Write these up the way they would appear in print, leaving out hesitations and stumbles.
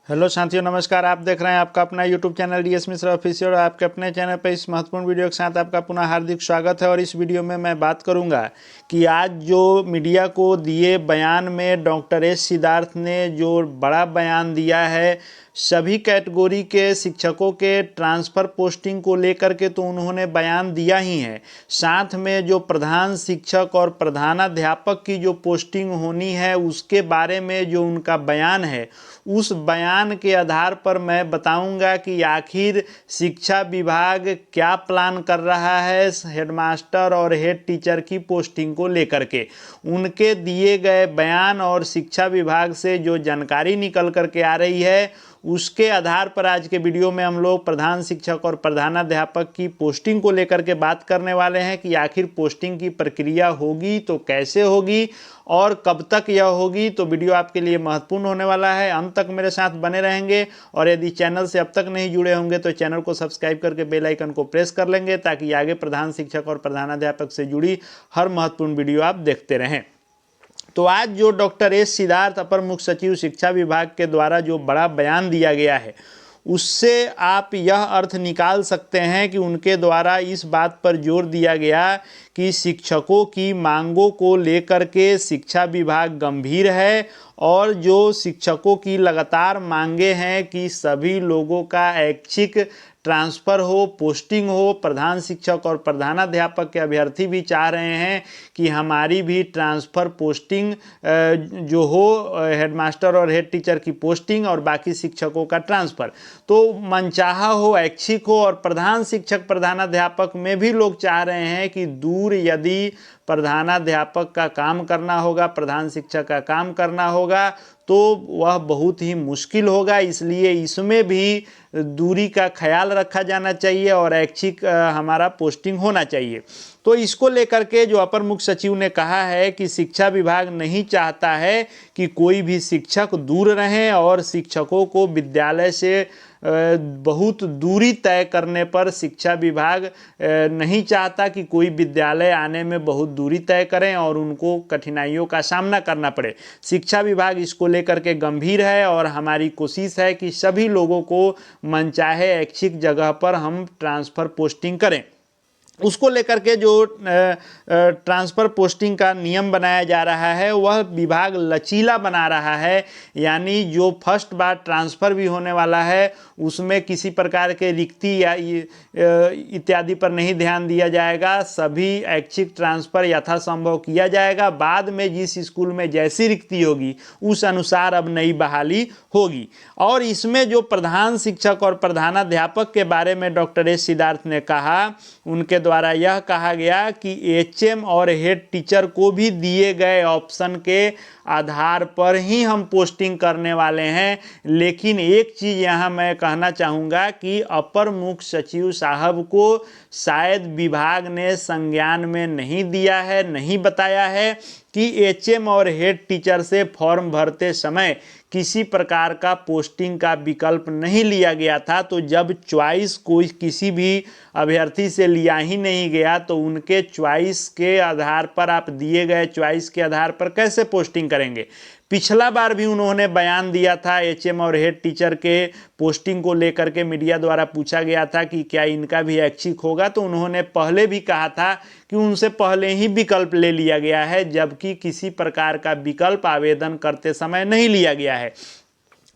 Hello साथियों, नमस्कार। आप देख रहे हैं आपका अपना YouTube channel DS Mishra official और आपके अपने चैनल पर इस महत्वपूर्ण वीडियो के साथ आपका पुनः हार्दिक स्वागत है। और इस वीडियो में मैं बात करूंगा कि आज जो मीडिया को दिए बयान में डॉक्टर एस सिद्धार्थ ने जो बड़ा बयान दिया है सभी कैटेगरी के शिक्षकों के ट्रांसफ़र पोस्टिंग को लेकर के, तो उन्होंने बयान दिया ही है। साथ में जो प्रधान शिक्षक और प्रधानाध्यापक की जो पोस्टिंग होनी है उसके बारे में जो उनका बयान है, उस बयान के आधार पर मैं बताऊंगा कि आखिर शिक्षा विभाग क्या प्लान कर रहा है हेडमास्टर और हेड टीचर की पोस्टिंग को लेकर के। उनके दिए गए बयान और शिक्षा विभाग से जो जानकारी निकल कर के आ रही है उसके आधार पर आज के वीडियो में हम लोग प्रधान शिक्षक और प्रधानाध्यापक की पोस्टिंग को लेकर के बात करने वाले हैं कि आखिर पोस्टिंग की प्रक्रिया होगी तो कैसे होगी और कब तक यह होगी। तो वीडियो आपके लिए महत्वपूर्ण होने वाला है, अंत तक मेरे साथ बने रहेंगे। और यदि चैनल से अब तक नहीं जुड़े होंगे तो चैनल को सब्सक्राइब करके बेल आइकन को प्रेस कर लेंगे ताकि आगे प्रधान शिक्षक और प्रधानाध्यापक से जुड़ी हर महत्वपूर्ण वीडियो आप देखते रहें। तो आज जो डॉक्टर एस सिद्धार्थ अपर मुख्य सचिव शिक्षा विभाग के द्वारा जो बड़ा बयान दिया गया है उससे आप यह अर्थ निकाल सकते हैं कि उनके द्वारा इस बात पर जोर दिया गया कि शिक्षकों की मांगों को लेकर के शिक्षा विभाग गंभीर है और जो शिक्षकों की लगातार मांगे हैं कि सभी लोगों का ऐच्छिक ट्रांसफ़र हो, पोस्टिंग हो। प्रधान शिक्षक और प्रधानाध्यापक के अभ्यर्थी भी चाह रहे हैं कि हमारी भी ट्रांसफ़र पोस्टिंग जो हो, हेडमास्टर और हेड टीचर की पोस्टिंग और बाकी शिक्षकों का ट्रांसफ़र तो मनचाहा हो, ऐच्छिक हो। और प्रधान शिक्षक प्रधानाध्यापक में भी लोग चाह रहे हैं कि दूर यदि प्रधानाध्यापक का काम करना होगा, प्रधान शिक्षक का काम करना होगा तो वह बहुत ही मुश्किल होगा। इसलिए इसमें भी दूरी का ख्याल रखा जाना चाहिए और ऐच्छिक हमारा पोस्टिंग होना चाहिए। तो इसको लेकर के जो अपर मुख्य सचिव ने कहा है कि शिक्षा विभाग नहीं चाहता है कि कोई भी शिक्षक दूर रहें और शिक्षकों को विद्यालय से बहुत दूरी तय करने पर शिक्षा विभाग नहीं चाहता कि कोई विद्यालय आने में बहुत दूरी तय करें और उनको कठिनाइयों का सामना करना पड़े। शिक्षा विभाग इसको लेकर के गंभीर है और हमारी कोशिश है कि सभी लोगों को मनचाहे ऐच्छिक जगह पर हम ट्रांसफ़र पोस्टिंग करें। उसको लेकर के जो ट्रांसफ़र पोस्टिंग का नियम बनाया जा रहा है वह विभाग लचीला बना रहा है, यानी जो फर्स्ट बार ट्रांसफ़र भी होने वाला है उसमें किसी प्रकार के रिक्ति या इत्यादि पर नहीं ध्यान दिया जाएगा। सभी ऐच्छिक ट्रांसफ़र यथासंभव किया जाएगा। बाद में जिस स्कूल में जैसी रिक्ति होगी उस अनुसार अब नई बहाली होगी। और इसमें जो प्रधान शिक्षक और प्रधानाध्यापक के बारे में डॉक्टर एस सिद्धार्थ ने कहा, उनके द्वारा यह कहा गया कि एचएम और हेड टीचर को भी दिए गए ऑप्शन के आधार पर ही हम पोस्टिंग करने वाले हैं। लेकिन एक चीज़ यहाँ मैं कहना चाहूँगा कि अपर मुख्य सचिव साहब को शायद विभाग ने संज्ञान में नहीं दिया है, नहीं बताया है कि एचएम और हेड टीचर से फॉर्म भरते समय किसी प्रकार का पोस्टिंग का विकल्प नहीं लिया गया था। तो जब चॉइस कोई किसी भी अभ्यर्थी से लिया ही नहीं गया तो उनके चॉइस के आधार पर, आप दिए गए चॉइस के आधार पर कैसे पोस्टिंग करेंगे। पिछला बार भी उन्होंने बयान दिया था एचएम और हेड टीचर के पोस्टिंग को लेकर के, मीडिया द्वारा पूछा गया था कि क्या इनका भी ऐच्छिक होगा, तो उन्होंने पहले भी कहा था कि उनसे पहले ही विकल्प ले लिया गया है, जबकि किसी प्रकार का विकल्प आवेदन करते समय नहीं लिया गया है।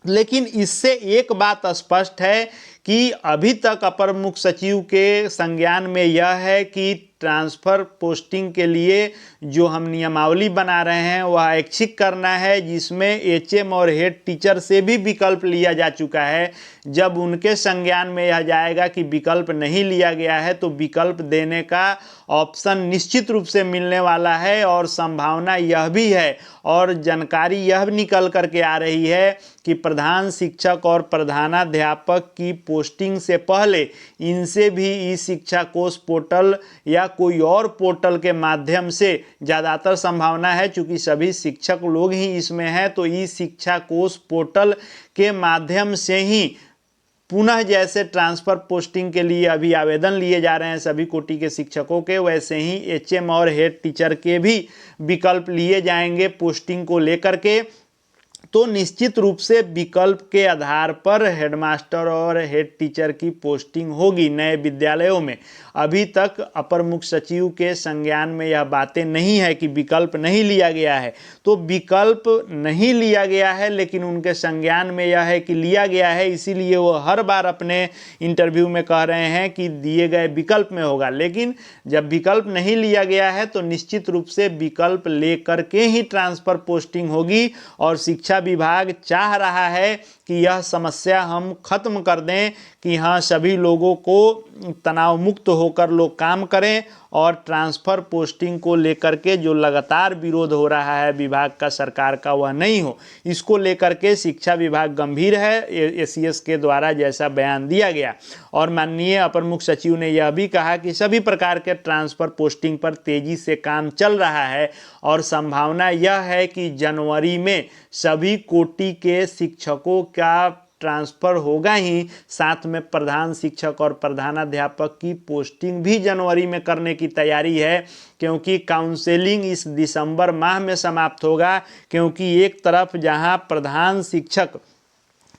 लेकिन इससे एक बात स्पष्ट है कि अभी तक अपर मुख्य सचिव के संज्ञान में यह है कि ट्रांसफ़र पोस्टिंग के लिए जो हम नियमावली बना रहे हैं वह ऐच्छिक करना है, जिसमें एचएम और हेड टीचर से भी विकल्प लिया जा चुका है। जब उनके संज्ञान में यह जाएगा कि विकल्प नहीं लिया गया है तो विकल्प देने का ऑप्शन निश्चित रूप से मिलने वाला है। और संभावना यह भी है और जानकारी यह निकल करके आ रही है कि प्रधान शिक्षक और प्रधानाध्यापक की पोस्टिंग से पहले इनसे भी ई शिक्षा कोष पोर्टल या कोई और पोर्टल के माध्यम से ज़्यादातर संभावना है, चूँकि सभी शिक्षक लोग ही इसमें हैं, तो ई शिक्षा कोष पोर्टल के माध्यम से ही पुनः जैसे ट्रांसफ़र पोस्टिंग के लिए अभी आवेदन लिए जा रहे हैं सभी कोटि के शिक्षकों के, वैसे ही एचएम और हेड टीचर के भी विकल्प लिए जाएंगे पोस्टिंग को लेकर के। तो निश्चित रूप से विकल्प के आधार पर हेडमास्टर और हेड टीचर की पोस्टिंग होगी नए विद्यालयों में। अभी तक अपर मुख्य सचिव के संज्ञान में यह बातें नहीं है कि विकल्प नहीं लिया गया है। तो विकल्प नहीं लिया गया है, लेकिन उनके संज्ञान में यह है कि लिया गया है, इसीलिए वो हर बार अपने इंटरव्यू में कह रहे हैं कि दिए गए विकल्प में होगा। लेकिन जब विकल्प नहीं लिया गया है तो निश्चित रूप से विकल्प लेकर के ही ट्रांसफ़र पोस्टिंग होगी। और शिक्षा विभाग चाह रहा है कि यह समस्या हम खत्म कर दें कि हाँ, सभी लोगों को तनाव मुक्त होकर लोग काम करें और ट्रांसफ़र पोस्टिंग को लेकर के जो लगातार विरोध हो रहा है विभाग का, सरकार का, वह नहीं हो। इसको लेकर के शिक्षा विभाग गंभीर है, एसीएस के द्वारा जैसा बयान दिया गया। और माननीय अपर मुख्य सचिव ने यह भी कहा कि सभी प्रकार के ट्रांसफ़र पोस्टिंग पर तेज़ी से काम चल रहा है और संभावना यह है कि जनवरी में सभी कोटि के शिक्षकों का ट्रांसफ़र होगा ही, साथ में प्रधान शिक्षक और प्रधानाध्यापक की पोस्टिंग भी जनवरी में करने की तैयारी है, क्योंकि काउंसलिंग इस दिसंबर माह में समाप्त होगा। क्योंकि एक तरफ जहां प्रधान शिक्षक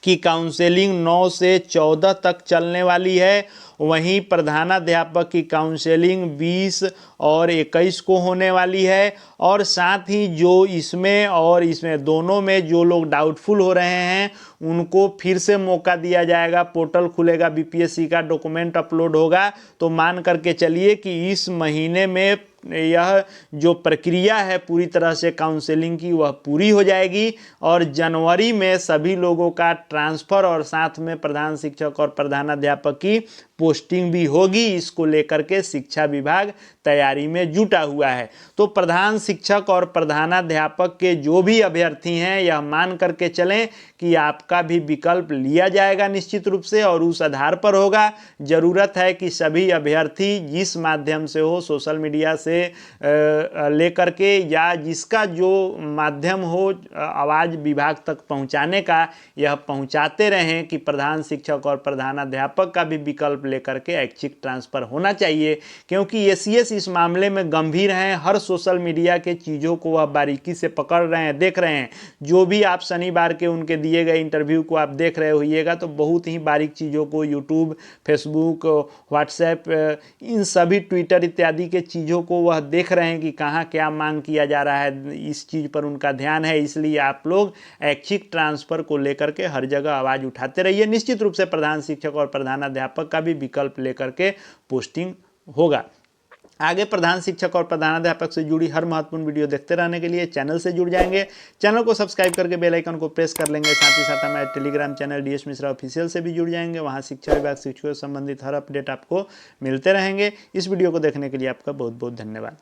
की काउंसलिंग 9 से 14 तक चलने वाली है, वहीं प्रधानाध्यापक की काउंसलिंग 20 और 21 को होने वाली है। और साथ ही जो इसमें दोनों में जो लोग डाउटफुल हो रहे हैं उनको फिर से मौका दिया जाएगा। पोर्टल खुलेगा, बीपीएससी का डॉक्यूमेंट अपलोड होगा। तो मान करके चलिए कि इस महीने में यह जो प्रक्रिया है पूरी तरह से काउंसलिंग की, वह पूरी हो जाएगी और जनवरी में सभी लोगों का ट्रांसफ़र और साथ में प्रधान शिक्षक और प्रधानाध्यापक की पोस्टिंग भी होगी। इसको लेकर के शिक्षा विभाग तैयारी में जुटा हुआ है। तो प्रधान शिक्षक और प्रधानाध्यापक के जो भी अभ्यर्थी हैं, यह मान करके चलें कि आपका भी विकल्प लिया जाएगा निश्चित रूप से, और उस आधार पर होगा। ज़रूरत है कि सभी अभ्यर्थी जिस माध्यम से हो, सोशल मीडिया से लेकर के या जिसका जो माध्यम हो आवाज़ विभाग तक पहुंचाने का, यह पहुंचाते रहें कि प्रधान शिक्षक और प्रधानाध्यापक का भी विकल्प लेकर के ऐच्छिक ट्रांसफ़र होना चाहिए। क्योंकि एसीएस इस मामले में गंभीर हैं, हर सोशल मीडिया के चीज़ों को वह बारीकी से पकड़ रहे हैं, देख रहे हैं। जो भी आप शनिवार के उनके दिए गए इंटरव्यू को आप देख रहे होइएगा तो बहुत ही बारीक चीज़ों को यूट्यूब, फेसबुक, व्हाट्सएप, इन सभी ट्विटर इत्यादि के चीज़ों को वह देख रहे हैं कि कहाँ क्या मांग किया जा रहा है। इस चीज़ पर उनका ध्यान है। इसलिए आप लोग ऐच्छिक ट्रांसफ़र को लेकर के हर जगह आवाज़ उठाते रहिए। निश्चित रूप से प्रधान शिक्षक और प्रधानाध्यापक का भी विकल्प लेकर के पोस्टिंग होगा। आगे प्रधान शिक्षक और प्रधानाध्यापक से जुड़ी हर महत्वपूर्ण वीडियो देखते रहने के लिए चैनल से जुड़ जाएंगे। चैनल को सब्सक्राइब करके बेल आइकन को प्रेस कर लेंगे। साथ ही साथ हमारे Telegram channel DS Mishra official से भी जुड़ जाएंगे। वहां शिक्षा विभाग, शिक्षकों से संबंधित हर अपडेट आपको मिलते रहेंगे। इस वीडियो को देखने के लिए आपका बहुत बहुत धन्यवाद।